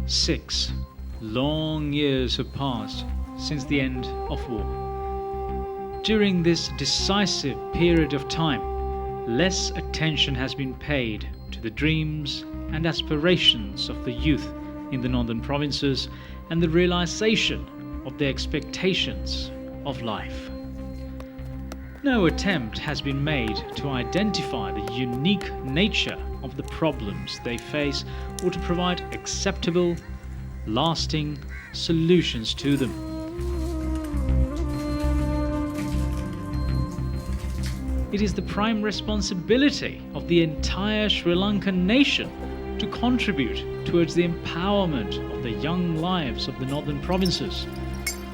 6 long years have passed since the end of war. During this decisive period of time, less attention has been paid to the dreams and aspirations of the youth in the northern provinces and the realization of their expectations of life. No attempt has been made to identify the unique nature of the problems they face or to provide acceptable, lasting solutions to them. It is the prime responsibility of the entire Sri Lankan nation to contribute towards the empowerment of the young lives of the northern provinces,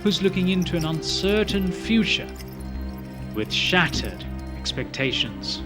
who's looking into an uncertain future with shattered expectations.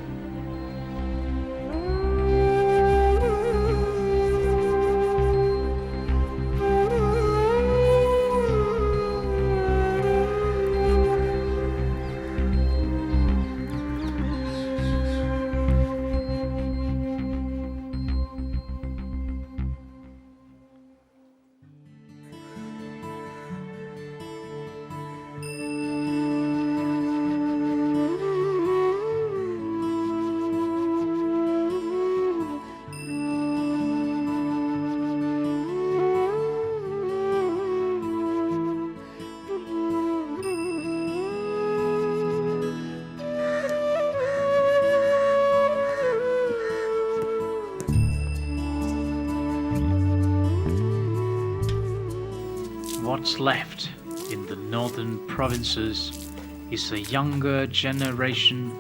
What's left in the northern provinces is a younger generation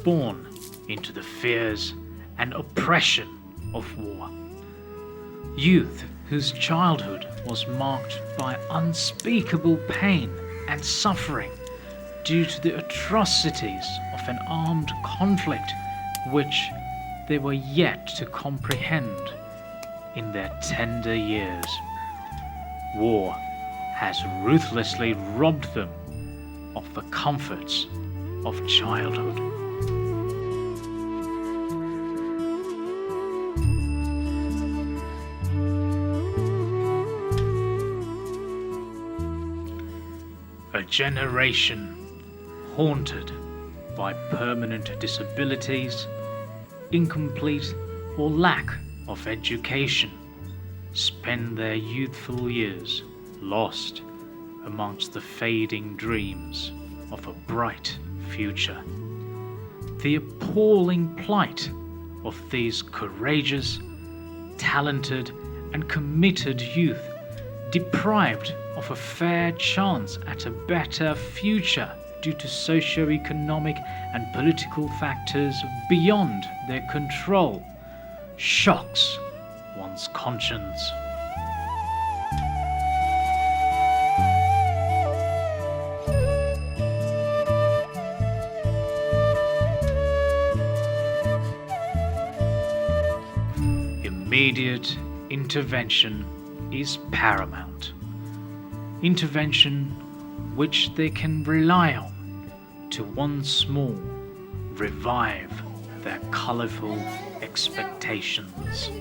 born into the fears and oppression of war. Youth whose childhood was marked by unspeakable pain and suffering due to the atrocities of an armed conflict which they were yet to comprehend in their tender years. War has ruthlessly robbed them of the comforts of childhood. A generation haunted by permanent disabilities, incomplete or lack of education, spend their youthful years lost amongst the fading dreams of a bright future. The appalling plight of these courageous, talented and committed youth, deprived of a fair chance at a better future due to socio-economic and political factors beyond their control, shocks one's conscience. Immediate intervention is paramount. Intervention which they can rely on to once more revive their colourful expectations.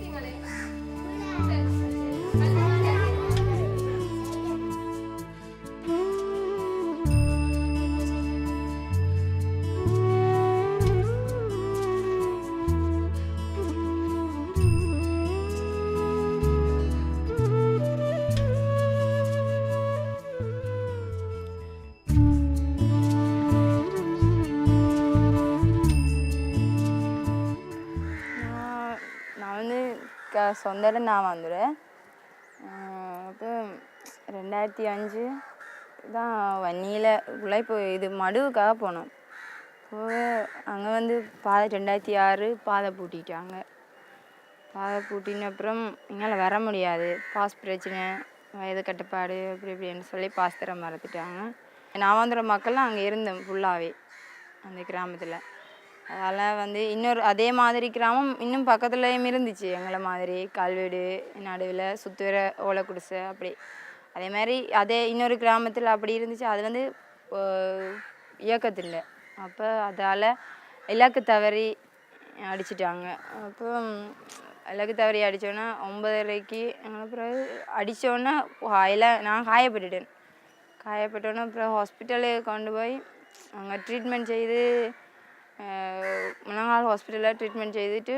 சொந்த நான் வந்துடுறேன். அப்போ 2005 தான் வன்னியில் உள்ள இப்போ இது மடுவுக்காக போனோம். போக அங்கே வந்து பாதை 2006 பாதை பூட்டிட்டாங்க. பாதை பூட்டின அப்புறம் எங்களால் வர முடியாது, பாஸ் பிரச்சனை, வயது கட்டுப்பாடு அப்படி இப்படின்னு சொல்லி பாஸ் தர மறந்துட்டாங்க. நான் வந்துடுற மக்கள்லாம் அங்கே இருந்தேன் ஃபுல்லாகவே அந்த கிராமத்தில். அதனால் வந்து இன்னொரு அதே மாதிரி கிராமம் இன்னும் பக்கத்துலேயும் இருந்துச்சு எங்களை மாதிரி, கல்வீடு நடுவில் சுற்றுவர ஓலை குடிசை அப்படி. அதே மாதிரி அதே இன்னொரு கிராமத்தில் அப்படி இருந்துச்சு. அது வந்து இயக்கத்தில் அப்போ அதால் இலக்கு தவறி அடிச்சிட்டாங்க. அப்போ இலக்கு தவறி அடித்தோன்னே 9:30க்கு பிறகு அடித்தோன்னே எல்லாம் நான் காயப்பட்டுட்டேன். காயப்பட்டோன்னே அப்புறம் ஹாஸ்பிட்டலுக்கு கொண்டு போய் அங்கே ட்ரீட்மெண்ட் செய்து முழங்கால் ஹாஸ்பிட்டலில் ட்ரீட்மெண்ட் செய்துட்டு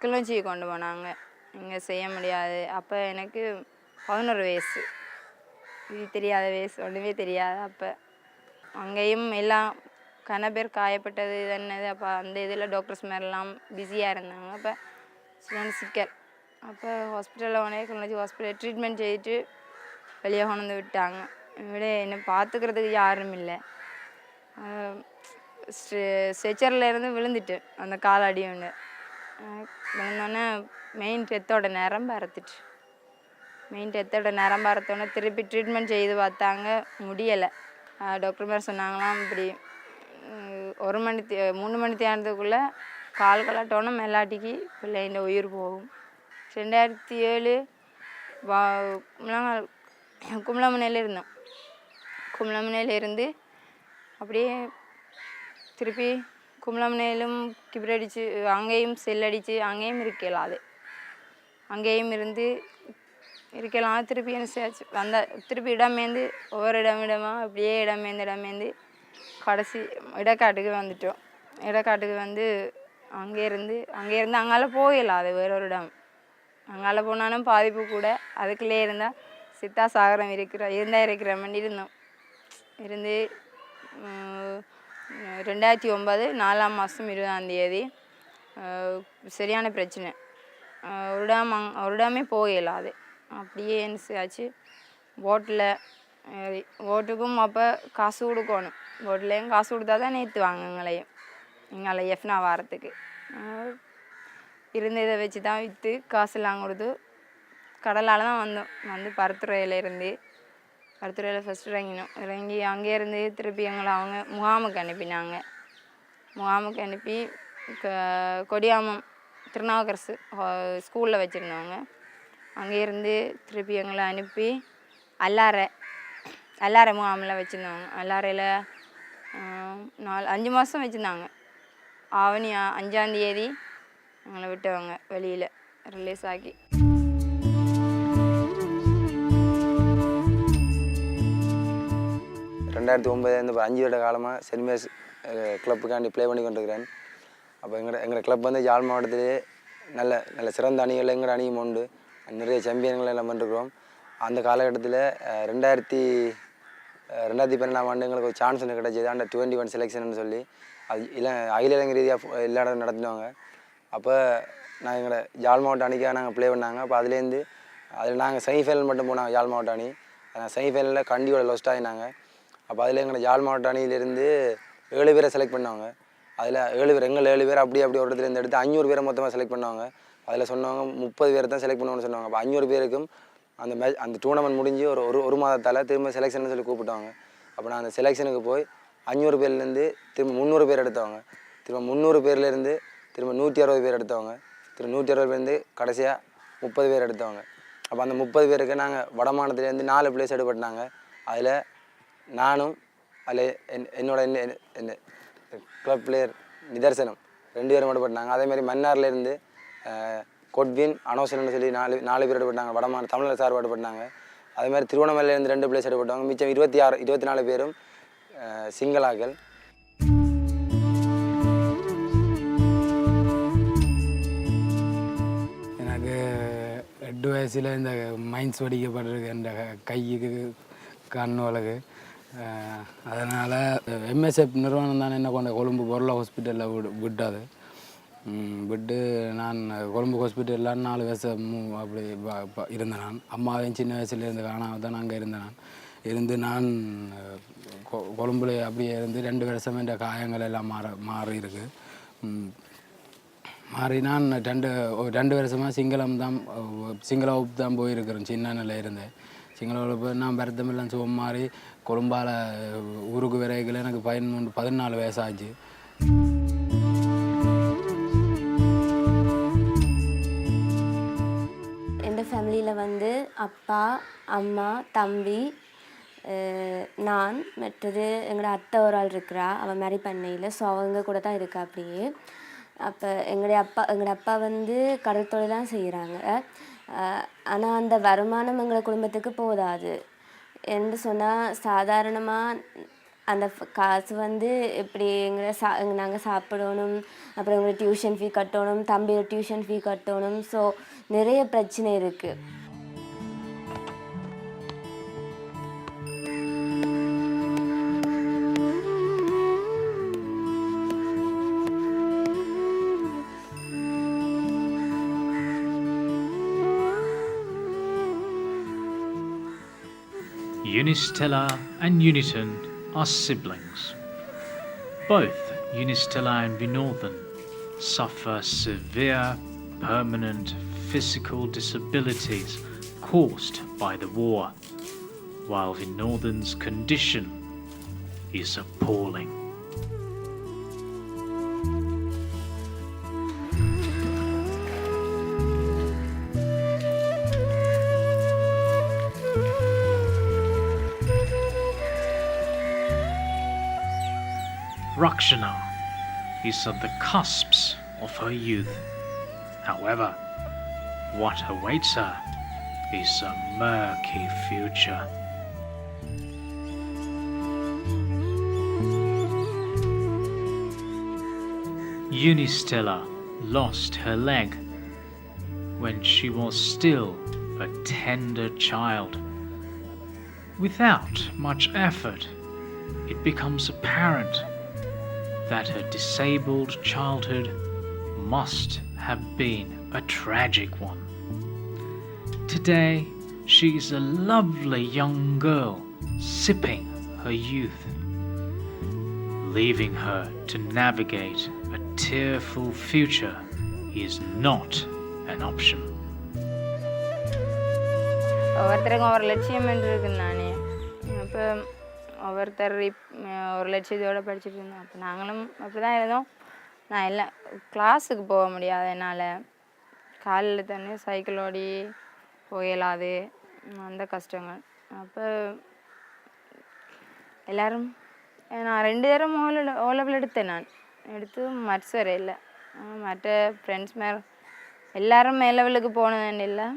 கிளிநொச்சிக்கு கொண்டு போனாங்க. இங்கே செய்ய முடியாது. அப்போ எனக்கு 11 வயசு. இது தெரியாத வயசு, ஒன்றுமே தெரியாது. அப்போ அங்கேயும் எல்லாம் பேர் காயப்பட்டது இது என்னது. அப்போ அந்த இதில் டாக்டர்ஸ் மாதிரிலாம் பிஸியாக இருந்தாங்க. அப்போ சின்ன சிக்கல். அப்போ ஹாஸ்பிட்டலில் உடனே கிளிநொச்சி ஹாஸ்பிட்டல் ட்ரீட்மெண்ட் செய்துட்டு வெளியே கொண்டு வந்து விட்டாங்க. விட என்னை பார்த்துக்கிறதுக்கு யாரும் இல்லை. ஸ்ட்ரெச்சரில் இருந்து விழுந்துட்டு அந்த கால் அடி ஒன்று விழுந்தோடனே மெயின் டெத்தோட நரம்பு அறுத்துட்டு அறுத்தோடனே திருப்பி ட்ரீட்மெண்ட் செய்து பார்த்தாங்க, முடியலை. டாக்டர் மாதிரி சொன்னாங்களாம் இப்படி 3 மணி தேர்ந்ததுக்குள்ளே கால் கலாட்டோன்னா மெல்லாட்டிக்கு பிள்ளைண்ட உயிர் போகும். 2007 கும்பலமனையில் இருந்தோம். கும்பலமனையில் இருந்து அப்படியே திருப்பி கும்பலமனையிலும் கிபிர் அடித்து அங்கேயும் செல் அடித்து அங்கேயும் இருக்கலாது. அங்கேயும் இருந்து இருக்கலாம். திருப்பி என்ன செய்யாச்சு திருப்பி இடமேந்து ஒவ்வொரு இடமா அப்படியே இடமேந்து கடைசி இடக்காட்டுக்கு வந்துட்டோம். இடக்காட்டுக்கு வந்து அங்கேருந்து அங்கால போகலாது. வேற ஒரு இடம் அங்கால போனாலும் பாதிப்பு கூட. அதுக்குள்ளே இருந்தால் சித்தா சாகரம் இருக்கிற மாதிரி இருந்தோம். இருந்து 2009 4ஆம் மாதம் 20ஆம் தேதி சரியான பிரச்சனை. ஒரு இடமே போகலாது. அப்படியே என்ன ஆச்சு, போட்டுக்கும் அப்போ காசு கொடுக்கணும். போட்லேயும் காசு கொடுத்தா தான் நேற்றுவாங்க எங்களை எஃப்னா வாரத்துக்கு. இருந்த இதை வச்சு தான் விற்று காசுலாம் கொடுத்து கடலால் தான் வந்து பருத்துறையில் ஃபஸ்ட்டு இறங்கி அங்கேருந்து திருப்பி எங்களை அவங்க முகாமுக்கு அனுப்பினாங்க. முகாமுக்கு அனுப்பி கொடியாமம் திருநாவுக்கரசு ஸ்கூலில் வச்சுருந்தவங்க. அங்கேருந்து திருப்பி எங்களை அனுப்பி அல்லாரை முகாமில் வச்சுருந்தாங்க. அல்லாரையில் 5 மாதம் வச்சுருந்தாங்க. ஆவணி 5ஆம் தேதி எங்களை விட்டவங்க வெளியில் ரிலீஸ் ஆக்கி. இந்த 5 வருட காலமாக சென்ட் கிளப்புக்காண்டி ப்ளே பண்ணி கொண்டிருக்கிறேன். அப்போ எங்களோட கிளப் வந்து யாழ் மாவட்டத்திலே நல்ல சிறந்த அணிகள் எங்களோட அணியும் உண்டு. நிறைய சாம்பியன்கள் எல்லாம் பண்ணிருக்கிறோம். அந்த காலகட்டத்தில் 2012ஆம் ஆண்டு எங்களுக்கு ஒரு சான்ஸ் ஒன்று கிடைச்சது. அந்த 21 செலெக்ஷன் சொல்லி அது அகில இலங்கை ரீதியாக எல்லா இடம் நடத்தினவங்க. அப்போ நான் எங்களோட யாழ் மாவட்ட அணிக்காக நாங்கள் ப்ளே பண்ணாங்க. அப்போ அதில் நாங்கள் செமிஃபைனல் மட்டும் போனாங்க யாழ் மாவட்ட அணி. செமிஃபைனலில் கண்டியோட லொஸ்ட் ஆகினாங்க. அப்போ அதில் எங்களை யாழ் மாவட்ட அணியிலேருந்து 7 பேரை செலக்ட் பண்ணாங்க. அதில் 7 பேர் எங்கள் 7 பேர் அப்படி ஒரு இடத்துல எடுத்து 500 பேரை மொத்தமாக செலக்ட் பண்ணுவாங்க. அதில் சொன்னவங்க 30 பேரை தான் செலக்ட் பண்ணுவோன்னு சொன்னாங்க. அப்போ 500 பேருக்கும் அந்த டூர்னமெண்ட் முடிஞ்சு ஒரு மாதத்தால் திரும்ப செலெக்ஷன் சொல்லி கூப்பிட்டாங்க. அப்போ நான் அந்த செலெக்ஷனுக்கு போய் 500 பேர்லேருந்து திரும்ப 300 பேர் எடுத்தவங்க. திரும்ப 300 பேர்லேருந்து திரும்ப 160 பேர் எடுத்தவங்க. திரும்ப 160 பேர்லேருந்து கடைசியாக 30 பேர் எடுத்தவங்க. அப்போ அந்த 30 பேருக்கு நாங்கள் வடமாநிலத்துலேருந்து 4 பிளேஸ் எடுப்பட்டாங்க. அதில் நானும் என்னோட கிளப் பிளேயர் நிதர்சனம் 2 பேரும் எடுப்பட்டாங்க. அதேமாதிரி மன்னார்லேருந்து கொட்வின் அனோசனன்னு சொல்லி 4 பேர் எடுப்பட்டாங்க. வடமாநில தமிழர் சார்பு எடுப்பட்டாங்க. அதேமாதிரி திருவண்ணாமலையிலேருந்து 2 பிளேஸ் எடுப்பட்டாங்க. மிச்சம் 24 பேரும் சிங்களாக்கள். எனக்கு 8 வயசில் இந்த மைன்ஸ் வெடிக்கப்பட்டிருக்கு என்ற கைக்கு கண்ணுவலுக்கு. அதனால் எம்எஸ்எஃப் நிறுவனம் தான் என்ன கொண்ட கொழும்பு பொருளை ஹாஸ்பிட்டலில் விட்டாது. விட்டு நான் கொழும்பு ஹாஸ்பிட்டலில் 4 வருஷம் அப்படி இருந்தேன். நான் அம்மாவையும் சின்ன வயசுலேருந்து காணாம தான் அங்கே இருந்து நான் கொழும்புல அப்படியே இருந்து 2 வருஷம் என்ற காயங்கள் எல்லாம் மாறி இருக்கு. மாறி நான் 2 வருஷமாக சிங்கள வகுப்பு தான் போயிருக்கிறேன். சின்ன நிலை இருந்தேன். சிங்கள வகுப்பு நான் பரத்தமெல்லாம் சுகம் மாறி கொழும்பால் ஊருக்கு விரைகள் எனக்கு 14 வயசாச்சு. எங்கள் ஃபேமிலியில் வந்து அப்பா, அம்மா, தம்பி, நான், மற்றது எங்களோட அத்தை ஒரு ஆள் இருக்கிறா. அவள் மேரி பண்ணையில். ஸோ அவங்க கூட தான் இருக்கா. அப்படியே அப்போ எங்களுடைய அப்பா வந்து கடல் தொழிலாம் செய்கிறாங்க. ஆனால் அந்த வருமானம் எங்கள் குடும்பத்துக்கு போதாது. என்று சொன்னால் சாதாரணமாக அந்த காசு வந்து இப்படி நாங்கள் சாப்பிடணும், அப்புறம் எங்களுக்கு டியூஷன் ஃபீ கட்டணும், தம்பியோட டியூஷன் ஃபீ கட்டணும். ஸோ நிறைய பிரச்சனை இருக்குது. Unistella and Uniton are siblings. Both Unistella and Vinodhan suffer severe, permanent physical disabilities caused by the war, while Vinodhan's condition is appalling. Rakshana is at the cusps of her youth. However, what awaits her is a murky future. Unistella lost her leg when she was still a tender child. Without much effort, it becomes apparent that her disabled childhood must have been a tragic one. Today, she is a lovely young girl sipping her youth. Leaving her to navigate a tearful future is not an option. ஒவ்வொருத்தருக்கும் ஒரு லட்சியம் இருக்குன்னு நானே. அப்போ ஒவ்வொருத்தர் ஒரு லட்சியத்தோடு படிச்சுட்டு இருந்தோம். அப்போ நாங்களும் அப்படி தான் இருந்தோம். நான் எல்லாம் கிளாஸுக்கு போக முடியாது, என்னால் காலையில் தானே சைக்கிள் ஓடி போகலாது, அந்த கஷ்டங்கள். அப்போ எல்லோரும் நான் 2 தரம் ஓ லெவல் எடுத்தேன். நான் எடுத்து மட்ஸ் வரை இல்லை, மற்ற ஃப்ரெண்ட்ஸ் மேலே எல்லோரும் மே லெவலுக்கு போனதுன்னு இல்லை.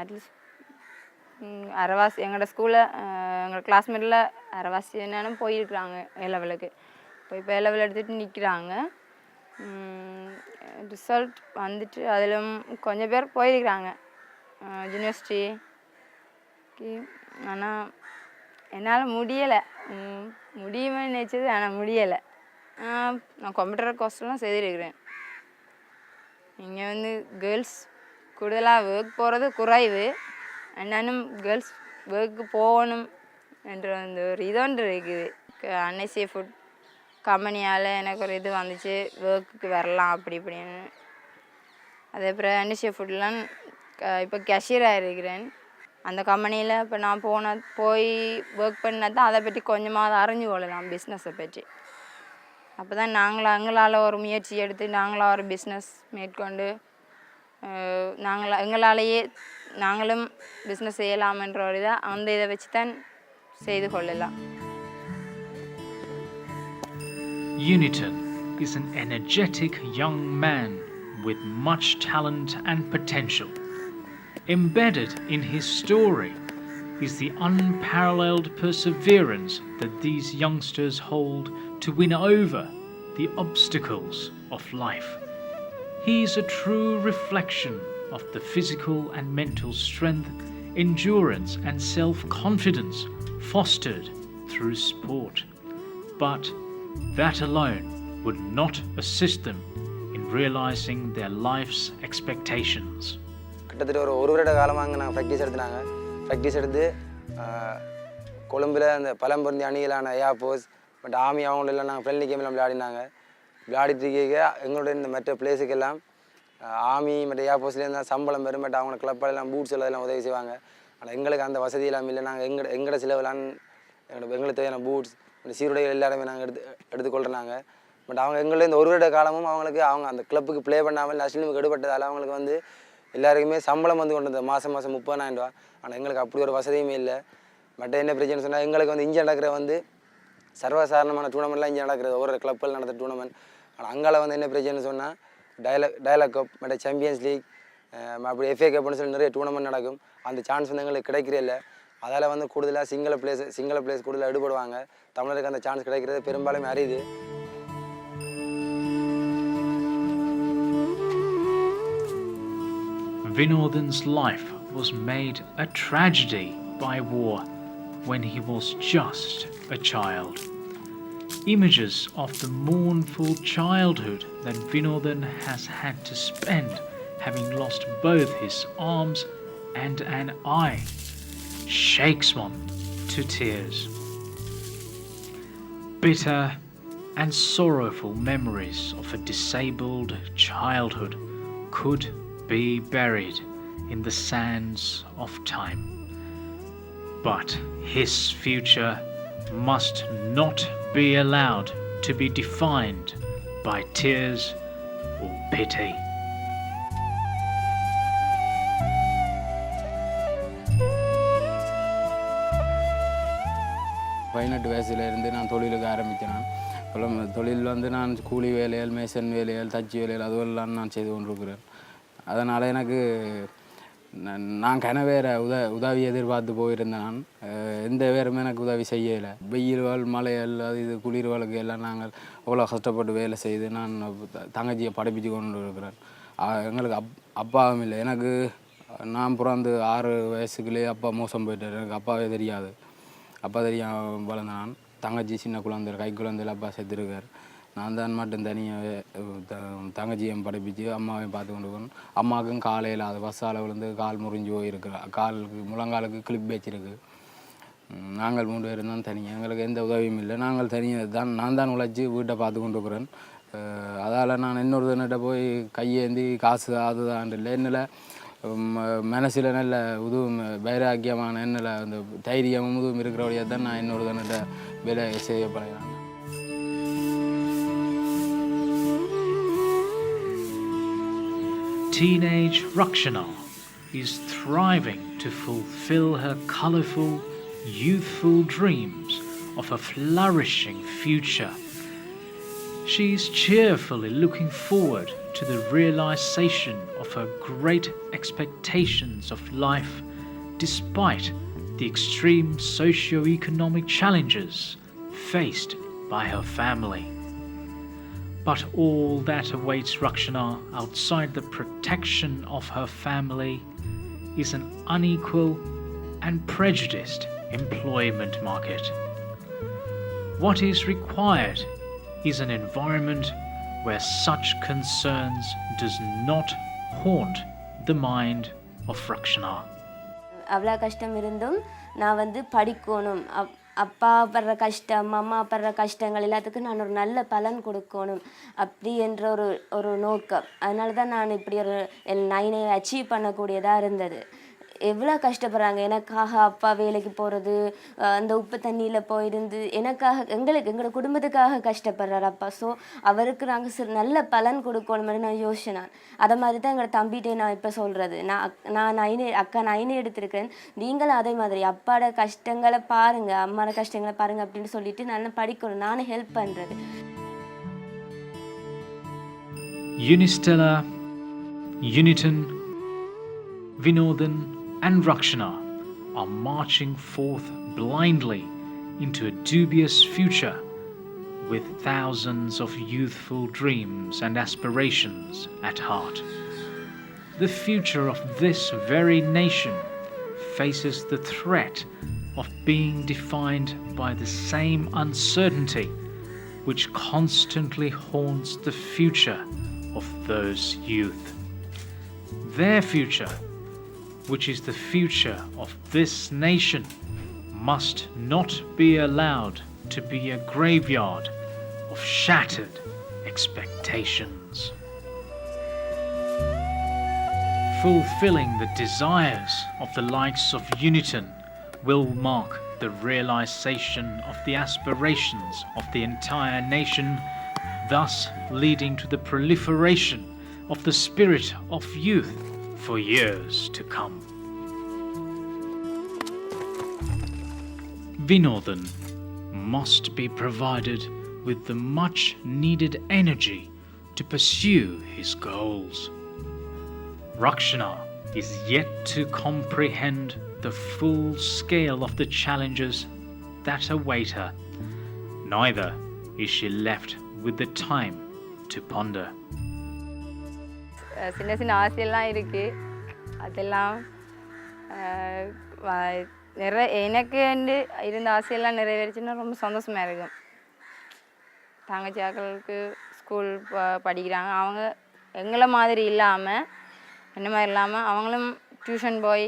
அட்லீஸ்ட் அரைவாசி எங்களோட ஸ்கூலில் எங்களோட கிளாஸ்மேட்டில் அரைவாசி என்னன்னு போயிருக்கிறாங்க ஏ லெவலுக்கு. இப்போ ஏ லெவல் எடுத்துகிட்டு நிற்கிறாங்க. ரிசல்ட் வந்துட்டு அதில் கொஞ்சம் பேர் போயிருக்கிறாங்க யூனிவர்சிட்டிக்கு. ஆனால் என்னால் முடியலை, முடியுமே நினச்சது, ஆனால் முடியலை. நான் கம்ப்யூட்டர் கோர்ஸ்லாம் செய்திருக்கிறேன். இங்கே வந்து கேர்ள்ஸ் கூடுதலாக ஒர்க் போகிறது குறைவு. நானும் கேர்ள்ஸ் ஒர்க்கு போகணும் என்ற அந்த ஒரு இதொன்று இருக்குது. அன்எஸ்ஏ ஃபுட் கம்பெனியால் எனக்கு ஒரு இது வந்துச்சு, ஒர்க்குக்கு வரலாம் அப்படி இப்படின்னு. அதே அப்புறம் அன்எஸ்ஏ ஃபுட்லாம் இப்போ கேஷியராக இருக்கிறேன். அந்த கம்பெனியில் இப்போ நான் போய் ஒர்க் பண்ணால் தான் அதை பற்றி கொஞ்சமாக அறிஞ்சு கொள்ளலாம், பிஸ்னஸை பற்றி. அப்போ தான் எங்களால் ஒரு முயற்சி எடுத்து நாங்களாக ஒரு பிஸ்னஸ் மேற்கொண்டு எங்களாலேயே நாங்களும் பிஸ்னஸ் செய்யலாம்ன்ற ஒரு இதை அந்த இதை வச்சு தான் செய்து கொள்ளலாம். Uniton is an energetic young man with much talent and potential. Embedded in his story is the unparalleled perseverance that these youngsters hold to win over the obstacles of life. He is a true reflection of the physical and mental strength, endurance and self-confidence fostered through sport. But that alone would not assist them in realizing their life's expectations. கிட்டத்தட்ட ஒரு வருட காலமாக நாங்கள் practice எடுத்து கொழும்பில் அந்த பழம்பொருந்தி அணிகளான air force but army அவங்களெல்லாம் நாங்கள் ஃப்ரெண்ட்லி கேம்லாம் விளையாடினாங்க. விளையாடிட்டு இருக்க எங்களோட இந்த மற்ற பிளேஸுக்கெல்லாம் ஆர்மி மற்ற ஏர்ஃபோர்ஸ்லேருந்து தான் சம்பளம் பெறும். பட் அவங்க கிளப்பெல்லாம் பூட்ஸ் எல்லாம் உதவி செய்வாங்க. ஆனால் எங்களுக்கு அந்த வசதி எல்லாம் இல்லை. நாங்கள் எங்களோட செலவுலாம் எங்களுக்கு தேவையான பூட்ஸ் சீருடைகள் எல்லாருமே நாங்கள் எடுத்துக்கொள்கிறாங்க. பட் அவங்க எங்களோட இந்த ஒரு வருட காலமும் அவங்க அந்த கிளப்புக்கு ப்ளே பண்ணாமல் நேஷனலுக்கு எடுபட்டதால் அவங்களுக்கு வந்து எல்லாருக்குமே சம்பளம் வந்து கொண்டு வந்தது மாதம் 30,000 ரூபா. ஆனால் எங்களுக்கு அப்படி ஒரு வசதியுமே இல்லை. பட் என்ன பிரச்சனை சொன்னால் எங்களுக்கு வந்து இங்கே நடக்கிற வந்து சர்வசாதாரணமான டூர்னமெண்ட்லாம் இங்கே நடக்கிறது, ஒவ்வொரு கிளப்பில் நடந்த டூர்னமெண்ட். ஆனால் அங்கால வந்து என்ன பிரச்சனைன்னு சொன்னால் டயலாக் கப் மற்ற சாம்பியன்ஸ் லீக் அப்படி FA கப்னு சொல்லி நிறைய டூர்னமெண்ட் நடக்கும். அந்த சான்ஸ் வந்து எங்களுக்கு கிடைக்கிறே இல்லை. அதால் வந்து கூடுதலாக சிங்கள பிளேஸ் கூடுதலாக ஈடுபடுவாங்க. தமிழருக்கு அந்த சான்ஸ் கிடைக்கிறது பெரும்பாலும் அரியுது. Vinodhan's life was made a tragedy by war when he was just a child. Images of the mournful childhood that Vinodhan has had to spend, having lost both his arms and an eye, shakes one to tears. Bitter and sorrowful memories of a disabled childhood could be buried in the sands of time. But his future must not be allowed to be defined by tears or pity. பதினெட்டு வயசுலேருந்து நான் தொழிலுக்கு ஆரம்பித்தேன். தொழில் வந்து நான் கூலி வேலைகள், மேசன் வேலைகள், தச்சு வேலைகள் அதுவெல்லாம் நான் செய்து கொண்டிருக்கிறேன். அதனால் எனக்கு நான் கனவேற உதவி எதிர்பார்த்து போயிருந்தேன். நான் எந்த வேறுமே எனக்கு உதவி செய்யலை. வெயில்கள், மழைகள், அது இது குளிர்களுக்கு எல்லாம் நாங்கள் அவ்வளோ கஷ்டப்பட்டு வேலை செய்து நான் தங்கச்சியை படிப்பிச்சு கொண்டு இருக்கிறேன். எங்களுக்கு அப்பாவும் இல்லை. எனக்கு நான் பிறந்து 6 வயசுக்குள்ளேயே அப்பா மோசம் போயிட்டார். எனக்கு அப்பாவே தெரியாது. அப்பா தெரியாமல் வளர்ந்த நான். தங்கச்சி சின்ன குழந்தை, கை குழந்தையில் அப்பா செத்துருக்கார். நான் தான் மட்டும் தனியாக தங்கச்சியும் படிப்பிச்சு அம்மாவையும் பார்த்து கொண்டு போகணும். அம்மாவுக்கும் காலையில் அது பஸ்ஸால் விழுந்து கால் முறிஞ்சு போயிருக்கிறேன். முழங்காலுக்கு கிளிப் வச்சிருக்கு. நாங்கள் 3 பேரும் தான் தனியாக. எங்களுக்கு எந்த உதவியும் இல்லை. நாங்கள் தனியாக நான் தான் உழைச்சி வீட்டை பார்த்து கொண்டு இருக்கிறேன். அதால் நான் இன்னொரு தினட்ட போய் கையேந்தி காசு அதுதான் இல்லை. என்னில் மனசில் நல்ல உதவும் வைராக்கியமான என்னில் அந்த தைரியமும் உதவும் இருக்கிறபடியாக தான் நான் இன்னொரு தினட்ட வேலை செய்யப்படுகிறேன். Teenage Rakshana is thriving to fulfill her colourful, youthful dreams of a flourishing future. She is cheerfully looking forward to the realization of her great expectations of life despite the extreme socio-economic challenges faced by her family. But all that awaits Rakshana outside the protection of her family is an unequal and prejudiced employment market. What is required is an environment where such concerns does not haunt the mind of Rakshana. அவ்வளோ கஷ்டம் இருந்தும் நான் வந்து படிக்கணும், அப்பா படுற கஷ்டம், அம்மா படுற கஷ்டங்கள் எல்லாத்துக்கும் நான் ஒரு நல்ல பலன் கொடுக்கணும் அப்படி என்ற ஒரு நோக்கம். அதனால தான் நான் இப்படி ஒரு 9 அச்சீவ் பண்ணக்கூடியதாக இருந்தது. எவ்வளோ கஷ்டப்படுறாங்க எனக்காக. அப்பா வேலைக்கு போகிறது, அந்த உப்பு தண்ணியில் போயிருந்து எனக்காக, எங்களோட குடும்பத்துக்காக கஷ்டப்படுறாரு அப்பா. ஸோ அவருக்கு நாங்கள் நல்ல பலன் கொடுக்கணும்னு நான் யோசிச்சேன். அதை மாதிரி தான் எங்களோட தம்பிகிட்டே நான் இப்போ சொல்கிறது. நான் அக்கா 9 எடுத்திருக்கேன், நீங்களும் அதே மாதிரி அப்பாவோட கஷ்டங்களை பாருங்கள், அம்மாவோட கஷ்டங்களை பாருங்கள் அப்படின்னு சொல்லிட்டு நல்லா படிக்கணும், நானும் ஹெல்ப் பண்ணுறது. Unistella, Uniton, Vinodhan and Rakshana are marching forth blindly into a dubious future with thousands of youthful dreams and aspirations at heart. The future of this very nation faces the threat of being defined by the same uncertainty which constantly haunts the future of those youth. Their future, which is the future of this nation, must not be allowed to be a graveyard of shattered expectations. Fulfilling the desires of the likes of Uniton will mark the realization of the aspirations of the entire nation, thus leading to the proliferation of the spirit of youth for years to come. Vinodhan must be provided with the much needed energy to pursue his goals. Rakshana is yet to comprehend the full scale of the challenges that await her. Neither is she left with the time to ponder. சின்ன சின்ன ஆசையெல்லாம் இருக்குது. அதெல்லாம் எனக்கு இருந்த ஆசையெல்லாம் நிறைவேறிச்சுன்னா ரொம்ப சந்தோஷமாக இருக்கும். தங்கச்சியாக்களுக்கு ஸ்கூல் படிக்கிறாங்க. அவங்க எங்களை மாதிரி இல்லாமல் என்ன மாதிரி இல்லாமல் அவங்களும் டியூஷன் போய்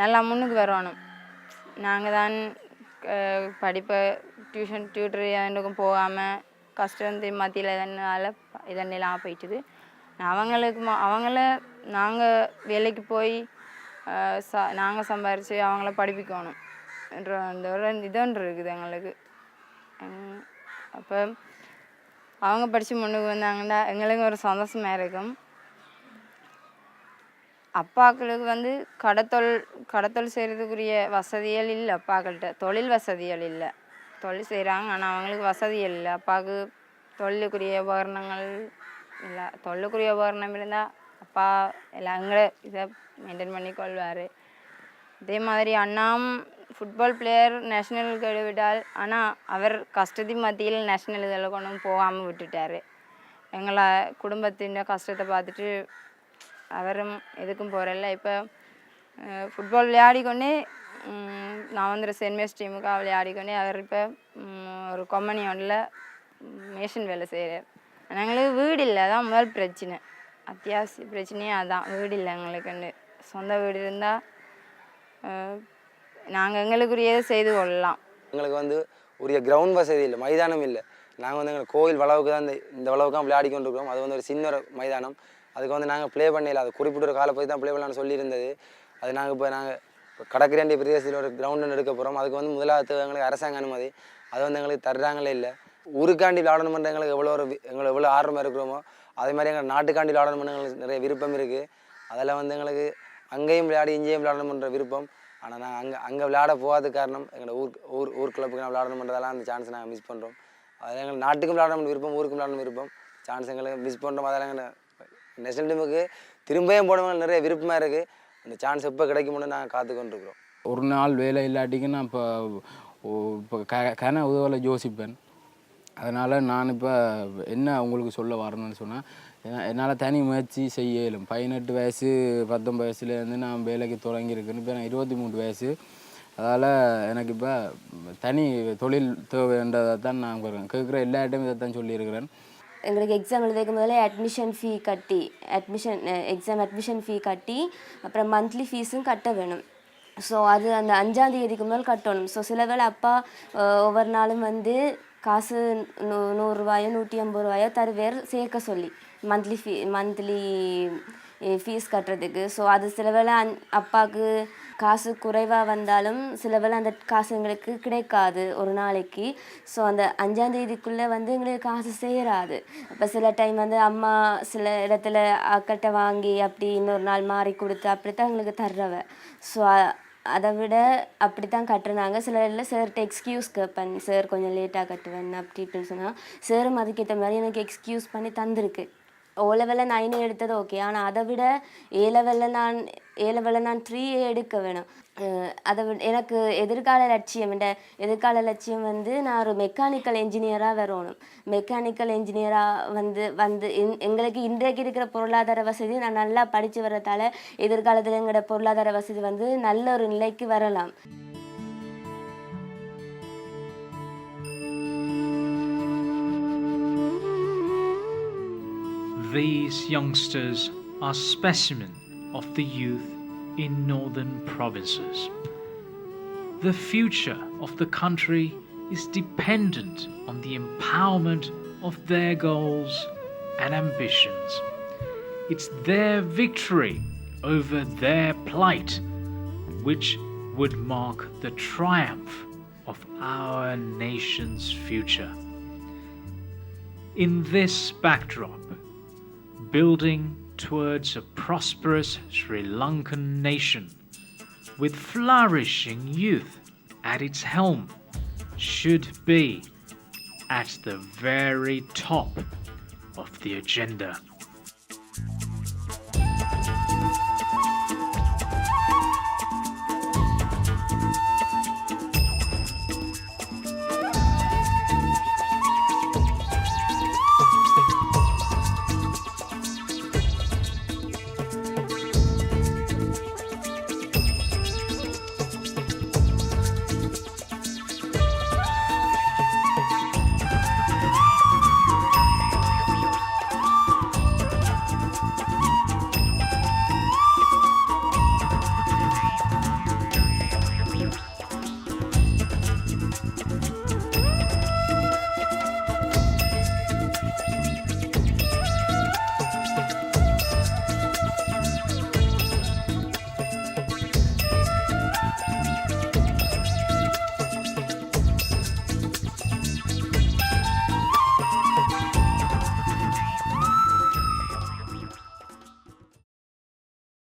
நல்லா முன்னுக்கு வரணும். நாங்கள் தான் படிப்பை டியூட்டர் எதுக்கும் போகாமல் கஷ்டத்தின் மத்தியில் இதெல்லாம் போயிட்டுது. அவங்கள நாங்கள் வேலைக்கு போய் நாங்கள் சம்பாரித்து அவங்கள படிப்பிக்கணும் என்ற அந்த ஒரு இதொன்று இருக்குது எங்களுக்கு. அப்போ அவங்க படித்து முன்னுக்கு வந்தாங்கன்னா எங்களுக்கு ஒரு சந்தோஷமாக இருக்கும். அப்பாக்களுக்கு கடத்தொழில் செய்கிறதுக்குரிய வசதிகள் இல்லை. அப்பாக்கள்கிட்ட தொழில் வசதிகள் இல்லை. தொழில் செய்கிறாங்க, ஆனால் அவங்களுக்கு வசதிகள் இல்லை. அப்பாவுக்கு தொழிலுக்குரிய உபகரணங்கள் இல்லை. தொழிலுக்குரிய உபகரணம் இருந்தால் அப்பா எல்லாம் எங்களை இதை மெயின்டைன் பண்ணி கொள்வார். அதே மாதிரி அண்ணாவும் ஃபுட்பால் பிளேயர் நேஷ்னலுக்கு விட்டால், ஆனால் அவர் கஷ்டத்தின் மத்தியில் நேஷ்னல் இதில் கொண்டு போகாமல் விட்டுட்டார். எங்களை குடும்பத்தின் கஷ்டத்தை பார்த்துட்டு அவரும் எதுக்கும் போகிறல்ல. இப்போ ஃபுட்பால் விளையாடிக்கொண்டே நான் சென்ட் மேஸ் டீமுக்காக விளையாடிக்கொண்டே அவர் இப்போ ஒரு கம்பெனி ஒன்றில் மேஷன் வேலை செய்கிறார். எங்களுக்கு வீடு இல்லை, அதான் முதல் பிரச்சனை. அத்தியாவசிய பிரச்சனையே அதான், வீடு இல்லை எங்களுக்குன்னு. சொந்த வீடு இருந்தால் நாங்கள் எங்களுக்குரியதை செய்து கொள்ளலாம். எங்களுக்கு உரிய கிரவுண்ட் வசதி இல்லை, மைதானம் இல்லை. நாங்கள் எங்கள் கோயில் வளவுக்கு தான் இந்த வளவுக்கு தான் விளையாடி கொண்டு இருக்கிறோம். அது ஒரு சின்ன ஒரு மைதானம். அதுக்கு நாங்கள் ப்ளே பண்ணல. அது குறிப்பிட்ட ஒரு காலை போய் தான் ப்ளே பண்ணலான்னு சொல்லியிருந்தது. அது நாங்கள் கடற்கரை பிரதேசத்தில் ஒரு கிரவுண்டு எடுக்க போகிறோம். அதுக்கு முதலாவது எங்களுக்கு அரசாங்க அனுமதி. அது எங்களுக்கு தர்றாங்களே இல்லை. ஊருக்காண்டி விளையாடணும் பண்ணுற எங்களுக்கு எவ்வளோ ஆர்வமாக இருக்கிறோமோ அதே மாதிரி எங்கள் நாட்டுக்காண்டி விளையாடணும் பண்ண எங்களுக்கு நிறைய விருப்பம் இருக்குது. அதில் எங்களுக்கு அங்கேயும் விளையாடி இங்கேயும் விளையாடணும் பண்ணுற விருப்பம். ஆனால் நாங்கள் அங்கே விளையாட போகாத காரணம் எங்களோட ஊர் கிளப்புக்கு நான் விளையாடணும் பண்ணுறதெல்லாம் அந்த சான்ஸ் நாங்கள் மிஸ் பண்ணுறோம். அதில் எங்கள் நாட்டுக்கும் விளையாடணும் விருப்பம், ஊருக்கும் விளையாடணும் விருப்பம். சான்ஸ் எங்களுக்கு மிஸ் பண்ணுறோம். அதெல்லாம் எங்கள் நேஷனல் டீமுக்கு திரும்பியும் போனவங்க நிறைய விருப்பமாக இருக்குது. அந்த சான்ஸ் எப்போ கிடைக்கும்னு நாங்கள் காத்துக்கொண்டிருக்கிறோம். ஒரு நாள் வேலை இல்லாட்டிக்கு நான் இப்போ கன உதவலை யோசிப்பேன். அதனால் நான் இப்போ என்ன உங்களுக்கு சொல்ல வரணும்னு சொன்னால், என்னால் தனி முயற்சி செய்ய இயலும். 18 வயசு 19 வயசுலேருந்து நான் வேலைக்கு தொடங்கியிருக்கேன். இப்போ நான் 23 வயசு. அதால் எனக்கு இப்போ தனி தொழில் தேவைன்றதை தான் நான் கேட்குற எல்லா இடமும் இதை தான் சொல்லியிருக்கிறேன். எங்களுக்கு எக்ஸாம் எழுதுறதுக்கு முதல்ல அட்மிஷன் ஃபீ கட்டி அட்மிஷன் ஃபீ கட்டி அப்புறம் மந்த்லி ஃபீஸும் கட்ட வேணும். ஸோ அது அந்த 5ஆம் தேதிக்கு முதல் கட்டணும். ஸோ சில வேளை அப்பா ஒவ்வொரு நாளும் காசு 100 ரூபாயோ 150 ரூபாயோ தருவேர் சேர்க்க சொல்லி மந்த்லி ஃபீஸ் கட்டுறதுக்கு. ஸோ அது சில வேளை அப்பாவுக்கு காசு குறைவாக வந்தாலும் சில வேளை அந்த காசு எங்களுக்கு கிடைக்காது ஒரு நாளைக்கு. ஸோ அந்த 5ஆம் தேதிக்குள்ளே எங்களுக்கு காசு சேராது. அப்போ சில டைம் அம்மா சில இடத்துல அக்கட்டை வாங்கி அப்படி இன்னொரு நாள் மாறி கொடுத்து அப்படித்தான் எங்களுக்கு தர்றவ. ஸோ அதை விட அப்படி தான் கட்டுறாங்க. சில இல்லை சார்கிட்ட எக்ஸ்கியூஸ் கேட்பேன், சார் கொஞ்சம் லேட்டாக கட்டுவேன் அப்படி இப்படின்னு சொன்னால் சாரும் அதுக்கேற்ற மாதிரி எனக்கு எக்ஸ்கியூஸ் பண்ணி தந்திருக்கு. ஓ லெவலில் 9 எடுத்தது ஓகே, ஆனால் அதை விட ஏ லெவலில் நான் 3 எடுக்க வேணும். அதை விட எனக்கு எதிர்கால லட்சியம் நான் ஒரு மெக்கானிக்கல் என்ஜினியராக வரணும். மெக்கானிக்கல் என்ஜினியராக எங்களுக்கு இன்றைக்கு இருக்கிற பொருளாதார வசதி நான் நல்லா படித்து வர்றதால எதிர்காலத்தில் எங்களோட பொருளாதார வசதி நல்ல ஒரு நிலைக்கு வரலாம். These youngsters are specimen of the youth in northern provinces. The future of the country is dependent on the empowerment of their goals and ambitions. It's their victory over their plight which would mark the triumph of our nation's future. In this backdrop, building towards a prosperous Sri Lankan nation with flourishing youth at its helm should be at the very top of the agenda.